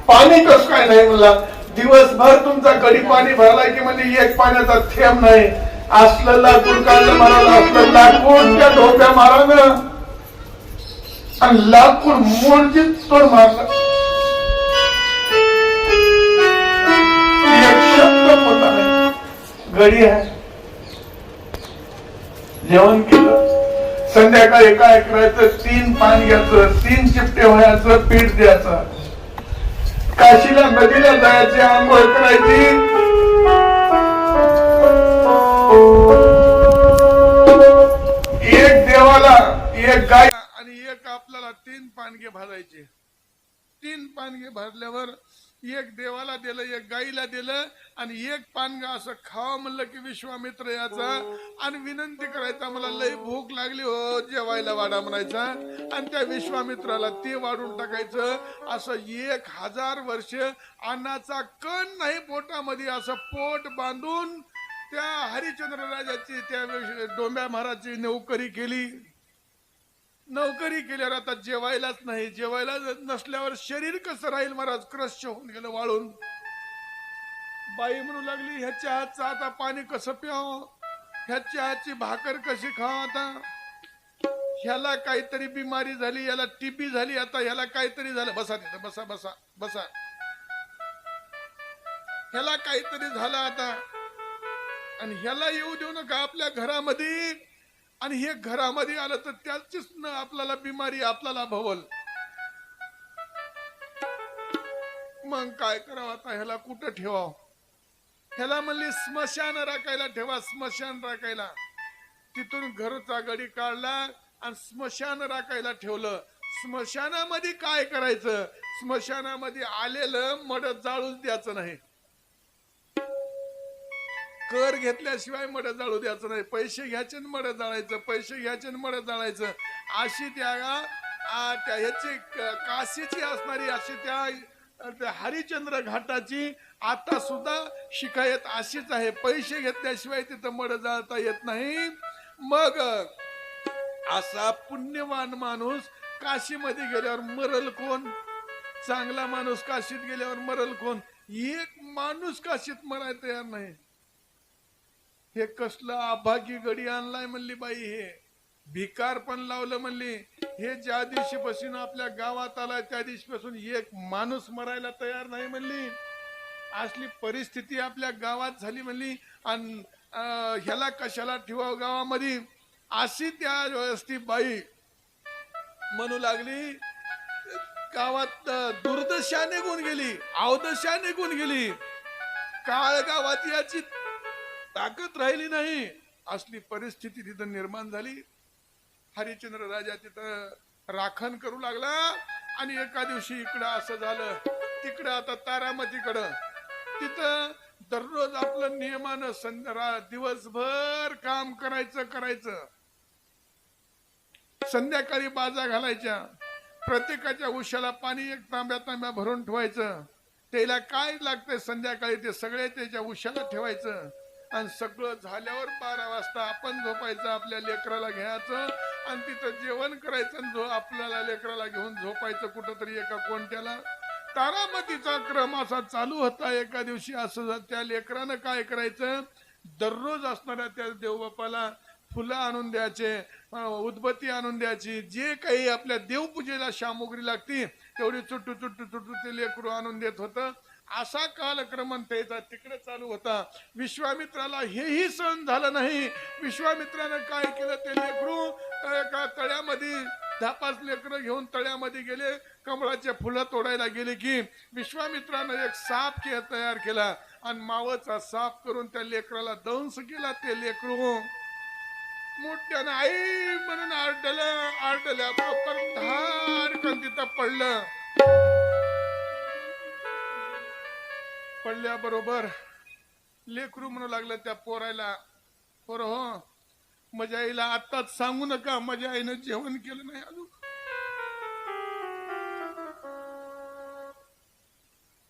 पाणी कस काय नाही म्हणला. दिवसभर तुमचा गडी पाणी भरलाय की म्हणजे एक पाण्याचा थेंब नाही. असलं लाकूड काढलं मारायला, असलं लाकूड त्या ढोप्या मारानं आणि लाकूड मोडजीत तोड मारला. गडी आहे. जेवण केलं. संध्याकाळी काय करायचं, 3 पान घ्यायचं, 3 चिपटे व्हायचं, पीठ द्यायचं. काशीला नदीला जायचे, आंघोळ करायची. एक देवाला एक गाय आणि एक आपल्याला 3 पानगे भरायचे. 3 पानगे भरल्यावर एक देवाला दिलं, एक गाईला दिलं आणि एक पानगा असं खावा म्हणलं की विश्वामित्र याचा आणि विनंती करायचा, मला लई भूक लागली हो, जेवायला वाढा म्हणायचा आणि त्या विश्वामित्राला ते वाढून टाकायचं. असं 1000 वर्ष अन्नाचा कण नाही पोटामध्ये, असं पोट बांधून त्या हरिश्चंद्र राजाची, त्या डोंब्या महाराजची नोकरी केली. नोकरी केल्यावर आता जेवायलाच नाही, जेवायला नसल्यावर शरीर कसं राहील महाराज, क्रश होऊन गेलं वाळून. बाई म्हणू लागली, ह्याच्या हातचं आता पाणी कसं प्याव, ह्याच्या हातची भाकर कशी खाव, आता ह्याला काहीतरी बिमारी झाली, याला टीबी झाली, आता ह्याला काहीतरी झालं. बसा तिथं, बसा बसा बसा, ह्याला काहीतरी झालं आता आणि ह्याला येऊ देऊ नका आपल्या घरामध्ये. आणि हे घरामध्ये आलं तर त्याचीच न आपल्याला बिमारी, आपल्याला भवल. मग काय करावं आता, ह्याला कुठं ठेवावं. ह्याला म्हणली स्मशान राखायला ठेवा, स्मशान राखायला. तिथून घरचा गडी काढला आणि स्मशान राखायला ठेवलं. स्मशानामध्ये काय करायचं, स्मशानामध्ये आलेलं मड जाळून द्यायचं नाही. कर घेतल्याशिवाय मड जाळू द्यायचं नाही. पैसे घ्यायचे मड जाळायचं, पैसे घ्यायचे मड जाळायचं. अशी त्या ह्याची काशीची असणारी अशी त्या हरिश्चंद्र घाटाची आता सुद्धा शिकायत अशीच आहे. पैसे घेतल्याशिवाय तिथं मड जाळता येत नाही. मग असा पुण्यवान माणूस काशीमध्ये गेल्यावर मरल कोण, चांगला माणूस काशीत गेल्यावर मरल कोण. एक माणूस काशीत मरायला तयार नाही. हे कसलं अभागी गडी आणलाय म्हणली बाई, हे भिकार पण लावलं म्हणली. हे ज्या दिवशीपासून आपल्या गावात आलाय त्या दिवशीपासून एक माणूस मरायला तयार नाही म्हणली. असली परिस्थिती आपल्या गावात झाली म्हणली. आणि ह्याला कशाला ठेवावं गावामध्ये, अशी त्या ती बाई म्हणू लागली. गावात दुर्दशा निघून गेली, अवदशा निघून गेली, काळ गावात याची ताकद राहिली नाही. असली परिस्थिती तिथं निर्माण झाली. हरिश्चंद्र राजा तिथं राखण करू लागला आणि एका दिवशी इकडं असं झालं, तिकडं आता तारामतीकडं. तिथं दररोज आपलं नियमानं दिवसभर काम करायचं. संध्याकाळी बाजा घालायच्या. प्रत्येकाच्या उशाला पाणी एक तांब्या भरून ठेवायचं. त्याला काय लागतंय संध्याकाळी ते सगळे त्याच्या उशाला ठेवायचं. आणि सगळं झाल्यावर 12 वाजता आपण झोपायचं, आपल्या लेकराला घ्यायचं आणि तिथं जेवण करायचं. आपल्याला लेकराला घेऊन झोपायचं कुठंतरी एका कोणत्याला. तारामतीचा क्रम असा चालू होता. एका दिवशी असं त्या लेकरानं काय करायचं, दररोज असणाऱ्या त्या देवबापाला फुलं आणून द्यायचे, उदबत्ती आणून द्यायची, जे काही आपल्या देवपूजेला सामुग्री लागती तेवढी चुट्टू ते लेकरू आणून देत होतं. असा कालक्रम त्याचा तिकडे चालू होता. विश्वामित्राला हेही सहन झालं नाही. विश्वामित्रानं काय केलं, ते लेकरू एका तळ्यामध्ये 10-5 लेकरं घेऊन तळ्यामध्ये गेले. कमळाचे फुलं तोडायला गेले की विश्वामित्रानं एक साप तयार केला आणि मावळचा साप करून त्या लेकराला दंश केला. ते लेकरू मोठ्यानं आई म्हणून आरडल्या बरोबर धाडकन तिथं पडलं. पडल्याबरोबर लेकरू म्हणू लागलं त्या पोरायला, पोर हो, माझ्या आईला आताच सांगू नका, माझ्या आईनं जेवण केलं नाही अजून.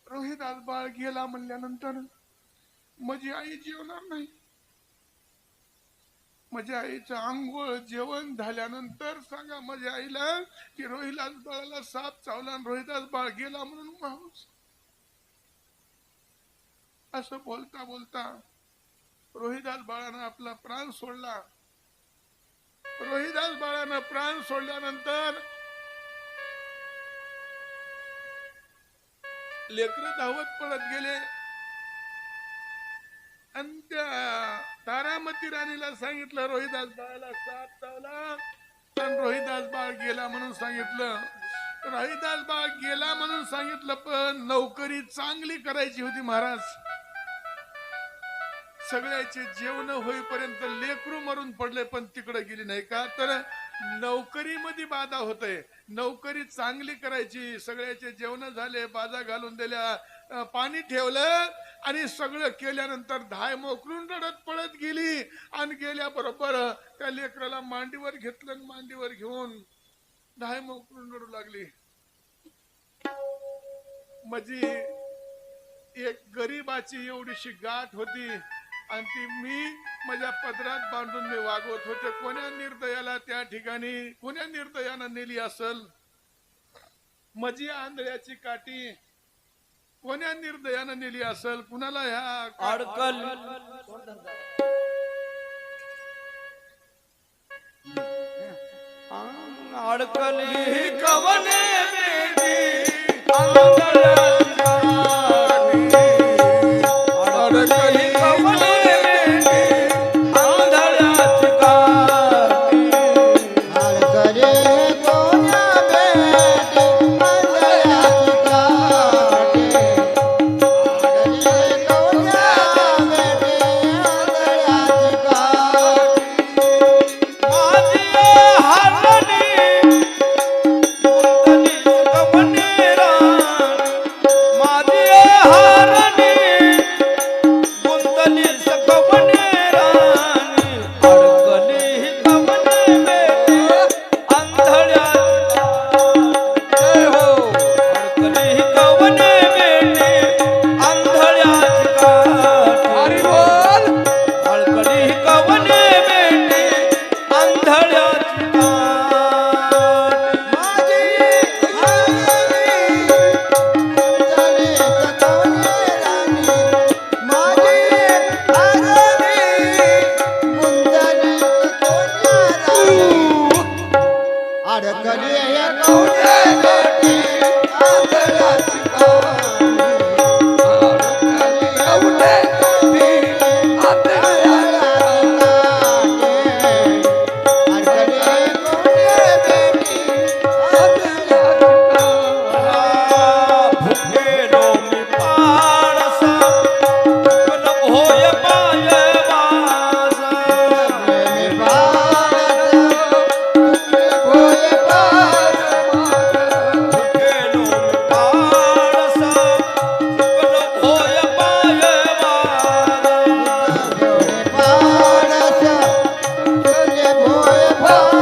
रोहिदास बाळ गेला म्हणल्यानंतर माझी आई जेवणार नाही. माझ्या आईचं आंघोळ जेवण झाल्यानंतर सांगा माझ्या आईला की रोहिदास बाळाला साप चावला आणि रोहिदास बाळ गेला म्हणून माणूस. असं बोलता बोलता रोहिदास बाळानं आपला प्राण सोडला. रोहिदास बाळानं प्राण सोडल्यानंतर लेकरं धावत पडत गेले आणि त्या तारामती राणीला सांगितलं रोहिदास बाळाला साप चावला आणि रोहिदास बाळ गेला म्हणून सांगितलं. रहिदास बा गेला म्हणून सांगितलं, पण नोकरी चांगली करायची होती महाराज. सगळ्याचे जेवण होईपर्यंत लेकरू मरून पडले, पण तिकडे गेली नाही का, तर नोकरीमध्ये बाधा होते. नोकरी चांगली करायची. सगळ्याचे जेवण झाले, बाजा घालून दिल्या, पाणी ठेवलं आणि सगळं केल्यानंतर धाय मोकरून रडत पडत गेली. आणि गेल्याबरोबर त्या लेकराला मांडीवर घेतलं आणि मांडीवर घेऊन धाय मोकरून रडू लागली. माझी एक गरीबाची एवढीशी गाठ होती आणि ती मी माझ्या पदरात बांधून मी वागवत होते. कोण्या निर्दयाला त्या ठिकाणी, कोण्या निर्दयानं नेली असल माझी आंधळ्याची काठी, कोण्या निर्दयानं नेली असल, कुणाला ह्या
अडकल अडकली कवने बेटी आंधळ्याची अडकली कवने बेटी आंधळ्याची काठी.
अडकले कोण्या बेटी आंधळ्याची काठी. अडकले कोण्या बेटी आंधळ्याची काठी.
माझी हरणी गुंतली कवने राणी. माझी हरणी गुंतली कवने राणी. अडकली कवने बेटी आंधळ्याची काठी. हो अडकली कवने बेटी आंधळ्याची काठी. हरी बोल. अडकली कवने बेटी आंधळ्याची काठी.
माझी हरणी गुंतली कवने राणी. माझी हरणी गुंतली कोण्या राणी. अडकली कोण्या बेटी आंधळ्याची काठी. अडकली कोण्या बेटी आंधळ्याची काठी. अडकली कोण्या बेटी आंधळ्याची काठी.
भुकेलो मी पाडसा चुकल भोय पाय माझा.
मी बाळाचा तुझे भोय पार माझा.
भुकेलो मी पाडसा चुकल भोय पाय माझा.
भोय पारसा तुझे भोय पार.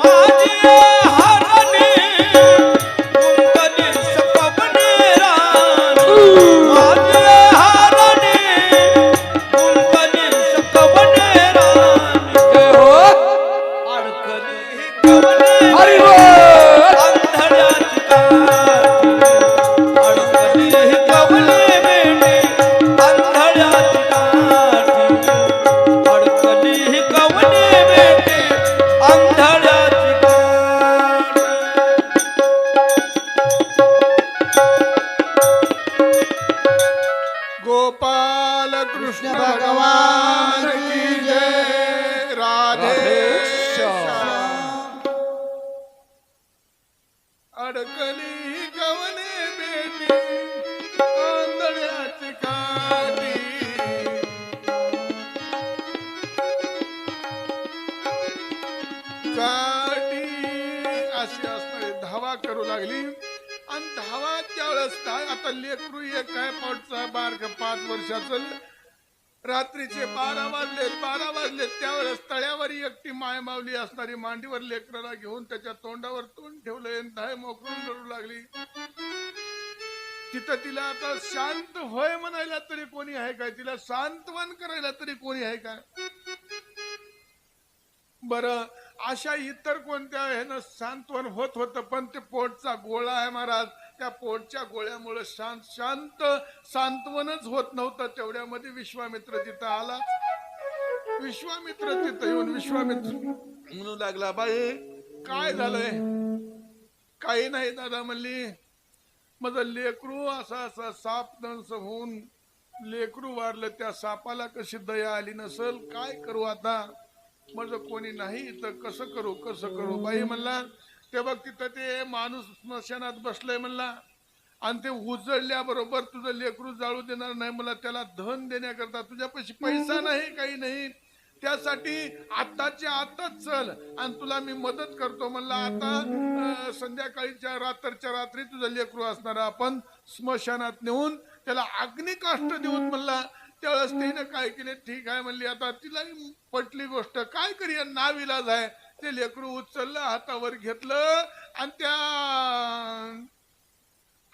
माझी हरणी गुंतली कवने राणी. माझी हरणी गुंतली कवने राणी. अडकली कवने आंधळ्याची काठी. अडकली कवने बेटी आंधळ्याची काठी. अडकली कवने बेटी आंधळ्याची काठी.
गोपाल कृष्ण भगवान की जय. राधे श्याम. अडकली कवने बेटी आंधळ्याची काठी. काठी अशी असणारी धावा करू लागली. आणि धावा त्यावेळेस काय, आता लेकरू एक काय पोटचा बारक 5 वर्षाचं. रात्रीचे 12 वाजले त्यावेळेस तळ्यावर एकटी माय मावली असणारी मांडीवर लेकराला घेऊन त्याच्या तोंडावर तोंड ठेवलंय, धाय मोकळून रडू लागली. तिथं तिला आता शांत होय म्हणायला तरी कोणी आहे काय, तिला सांत्वन करायला तरी कोणी आहे काय. बरं अशा इतर कोणत्या ह्यानं सांत्वन होत होतं, पण ते पोटचा गोळा आहे महाराज. त्या पोटच्या गोळ्यामुळे शांत सांत्वनच होत नव्हतं. तेवढ्यामध्ये विश्वामित्र तिथं आला. विश्वामित्र तिथं येऊन विश्वामित्र म्हणू लागला, बाई काय झालंय. काही नाही दादा म्हणली, माझं लेकरू असा असा साप दंश होऊन लेकरू वारलं. त्या सापाला कशी दया आली नसल, काय करू आता, माझं कोणी नाही तर कसं करू. बाई म्हणला, ते बघ तिथं ते माणूस स्मशानात बसलंय म्हणला आणि ते उजळल्याबरोबर तुझं लेकरू जाळू देणार नाही मला त्याला धन देण्याकरता तुझ्यापाशी पैसा नाही काही नाही त्यासाठी आताच्या आताच चल आणि तुला मी मदत करतो म्हणला आता संध्याकाळीच्या रात्रच्या रात्री तुझं लेकरू असणार आपण स्मशानात नेऊन त्याला अग्निकाष्ट देऊन म्हणला त्यावेळेस तिने काय केले ठीक आहे म्हणली आता तिलाही पटली गोष्ट काय करूया नाविलाज आहे ते लेकरू उचललं हातावर घेतलं आणि त्या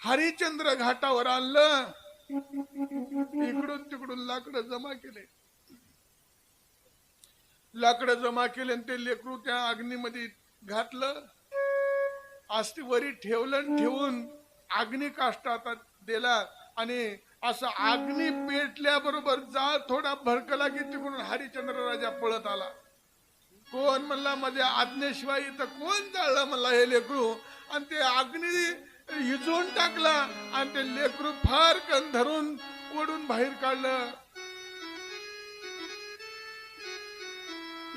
हरिश्चंद्र घाटावर आणलं इकडून तिकडून लाकडं जमा केले आणि ते लेकरू त्या अग्नीमध्ये घातलं आस्ती वरी ठेवलं ठेवून अग्निकाष्टात दिला आणि असं अग्नी पेटल्याबरोबर जाळ थोडा भडकला की तिकडून हरिश्चंद्र राजा पळत आला कोण म्हणला माझ्या आज्ञेशिवाय इथं कोण जाळलं म्हणला हे लेकरू आणि ते अग्नी हिजवून टाकला आणि ते लेकरू फार कण धरून ओढून बाहेर काढलं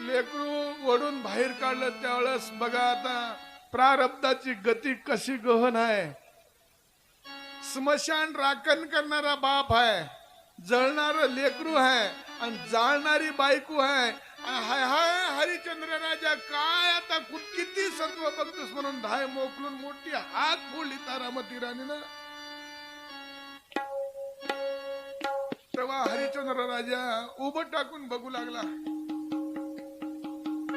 लेकरू ओढून बाहेर काढलं त्यावेळेस बघा आता प्रारब्धाची गती कशी गहन आहे स्मशान राखण करणारा बाप आहे जळणार लेकरू आहे आणि जाळणारी बायको आहे हाय हाय हरिश्चंद्र राजा काय आता किती सत्व बघतोस म्हणून धाय मोकलून मोठी हात फोडली तारामती राणीनं तेव्हा हरिश्चंद्र राजा उभं टाकून बघू लागला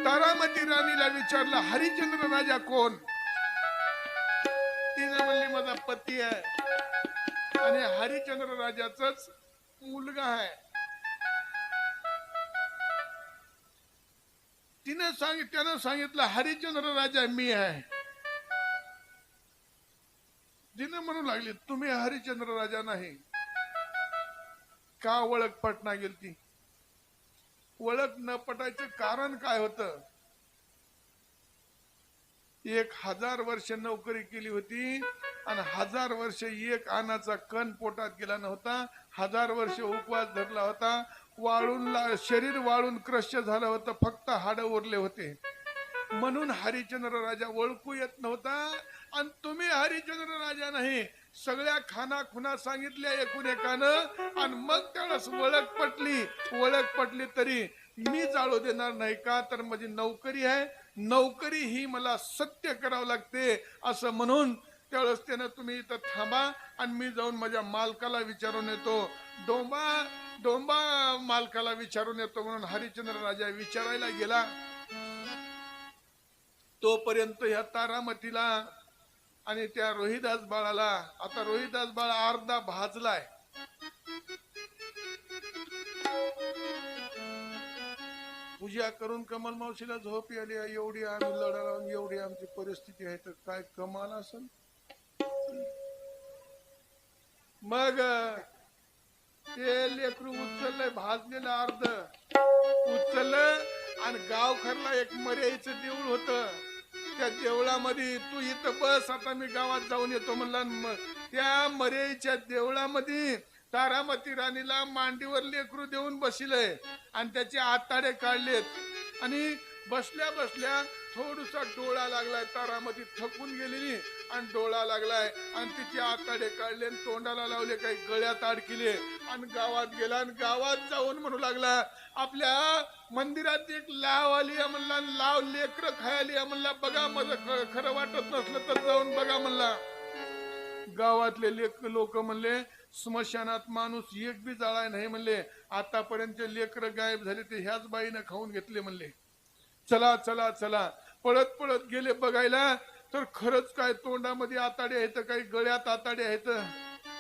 तारामती राणीला विचारलं हरिश्चंद्र राजा कोण तिने म्हणली माझा पती आहे आणि हरिश्चंद्र राजाचाच मुलगा आहे त्यानं सांगितलं हरिश्चंद्र राजा मी आहे तिने म्हणू लागली तुम्ही हरिश्चंद्र राजा नाही का ओळख पटना गेलती ओळख न पटायचं कारण काय होतं 1000 वर्ष नोकरी केली होती आणि 1000 वर्ष एक आणाचा कण पोटात गेला नव्हता 1000 वर्ष उपवास धरला होता वाळून शरीर वाळून क्रश झालं होतं फक्त हाड उरले होते म्हणून हरिश्चंद्र राजा ओळखू येत नव्हता आणि तुम्ही हरिश्चंद्र राजा नाही सगळ्या खाना खुना सांगितल्या एकूण एकानं आणि मग त्यावेळेस ओळख पटली तरी मी जाळू देणार नाही का तर माझी नोकरी आहे नोकरी ही मला सत्य करावं लागते असं म्हणून त्यावेळेस त्यानं तुम्ही इथं थांबा आणि मी जाऊन माझ्या मालकाला विचारून येतो डोंबा मालकाला विचारून येतो म्हणून हरिश्चंद्र राजा विचारायला गेला तोपर्यंत ह्या तारामतीला आणि त्या रोहिदास बाळाला आता रोहिदास बाळ अर्धा भाजलाय पूजा करून कमल मावशीला झोप आली एवढी आम्ही लढा एवढी आमची परिस्थिती आहे तर काय कमाल असेल मग ते लेकरू उचललंय भाजलेलं अर्ध उचललं आणि गावखरला एक मर्याईचं देऊळ होतं त्या देवळामध्ये तू इथं बस आता मी गावात जाऊन येतो म्हणला त्या मर्याईच्या देवळामध्ये तारामती राणीला मांडीवर लेकरू देऊन बसलंय आणि त्याचे आताडे काढलेत आणि बसल्या बसल्या थोडसा डोळा लागलाय तारामती थकून गेलेली आणि डोळा लागलाय आणि तिचे आताडे काढले आणि तोंडाला लावले काही गळ्यात अडकिले आणि गावात गेला आणि गावात जाऊन म्हणू लागला आपल्या मंदिरात एक लाव आली म्हणला लाव लेकर खायली म्हणला बघा माझं खरं वाटत नसलं तर जाऊन बघा म्हणला गावातले लोक म्हणले स्मशानात माणूस एक बी जाळाय नाही म्हणले आतापर्यंत लेकर गायब झाले ते ह्याच बाईनं खाऊन घेतले म्हणले चला चला चला पळत पळत गेले बघायला तर खरंच काय तोंडामध्ये आताडे आहेत काही गळ्यात आताडे आहेत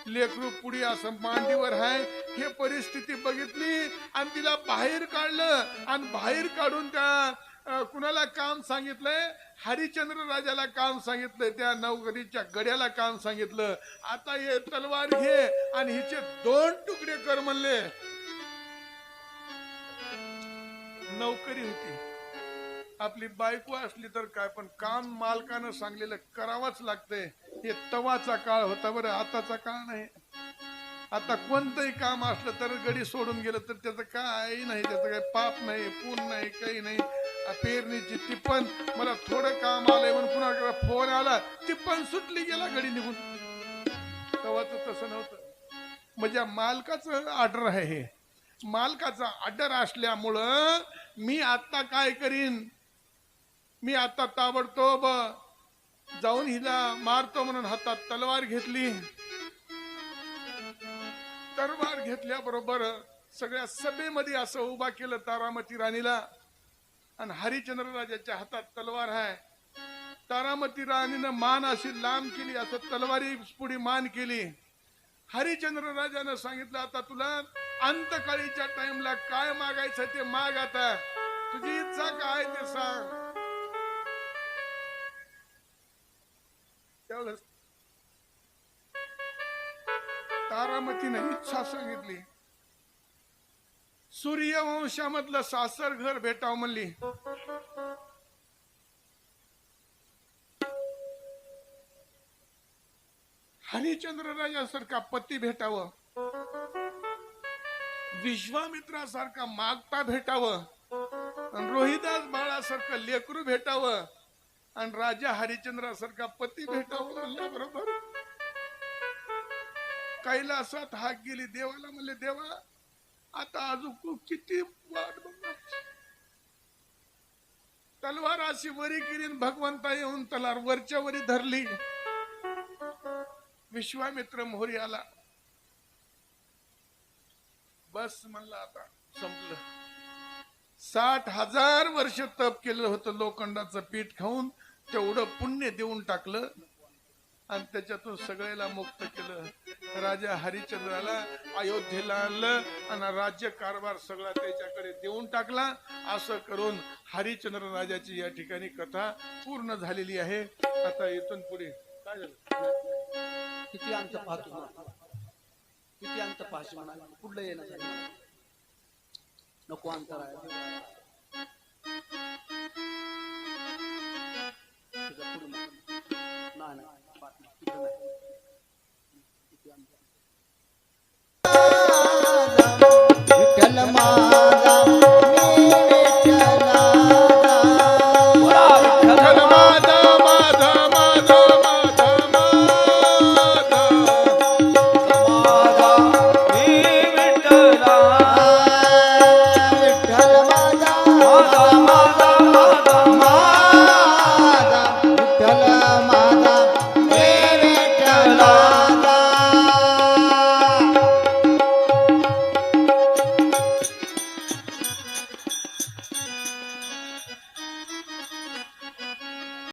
लेकरू पुढे असं मांडीवर आहे हे परिस्थिती बघितली आणि तिला बाहेर काढलं आणि बाहेर काढून त्या कुणाला काम सांगितलंय हरिश्चंद्र राजाला काम सांगितलंय त्या नौकरीच्या गड्याला काम सांगितलं आता हे तलवार घे आणि हिचे 2 तुकडे कर म्हणले नोकरी होती आपली बायको असली तर काय पण काम मालकानं सांगलेलं करावंच लागतंय हे तवाचा काळ होता बरं आताचा काळ नाही आता कोणतंही काम असलं तर गडी सोडून गेलं तर त्याचं काही नाही त्याचं काही पाप नाही पूर्ण नाही काही नाही पेरणीची टिप्पण मला थोडं काम आलंय म्हणून कुणाकडे फोन आला, टिप्पण सुटली, गेला गडी निघून. तेव्हाच तसं नव्हतं. म्हणजे मालकाचं ऑर्डर आहे, हे मालकाचा ऑर्डर असल्यामुळं मी आता काय करीन, मी आता ताबडतोब जाऊन हिला मारतो म्हणून हातात तलवार घेतली. तलवार घेतल्याबरोबर सगळ्या सभेमध्ये असं उभा केलं तारामती राणीला, आणि हरिश्चंद्र राजाच्या हातात तलवार आहे. तारामती राणीनं मान अशी लांब केली, असं तलवारी पुढे मान केली. हरिश्चंद्र राजानं सांगितलं, आता तुला अंतकाळीच्या टाइमला काय मागायचं ते माग, आता तुझी इच्छा काय ते सांग. त्यावेळेस तारामतीने इच्छा सांगितली. सूर्यवंशामधलं सासर घर भेटाव म्हणली. हरिश्चंद्र राजासारखा पती भेटावं, विश्वामित्रासारखा मागता भेटावं, रोहिदास बाळासारखं लेकरू भेटावं, आणि राजा हरिश्चंद्रासारखा पती भेटावं म्हणल्याबरोबर कैलासात हाक गेली. देवाला म्हणले, देवा आता अजून किती वाट बघणार. तलवार अशी वरी केली, भगवंता येऊन तलवार वरच्या वरी धरली. विश्वामित्र मोहरी आला. बस म्हणला, आता संपलं. 60,000 वर्ष तप केलं होतं लोखंडाचं पीठ खाऊन, तेवढं पुण्य देऊन टाकलं आणि त्याच्यातून सगळ्याला मुक्त केलं. राजा हरिश्चंद्राला अयोध्येला आणलं आणि राज्य कारभार सगळा त्याच्याकडे देऊन टाकला. असं करून हरिश्चंद्र राजाची या ठिकाणी कथा पूर्ण झालेली आहे. आता इथून पुढे काय झालं,
किती अंत पाहतो, किती अंत पाहतो म्हणा, पुढलं येणं नको अंतर आहे. नाही, किती अंतर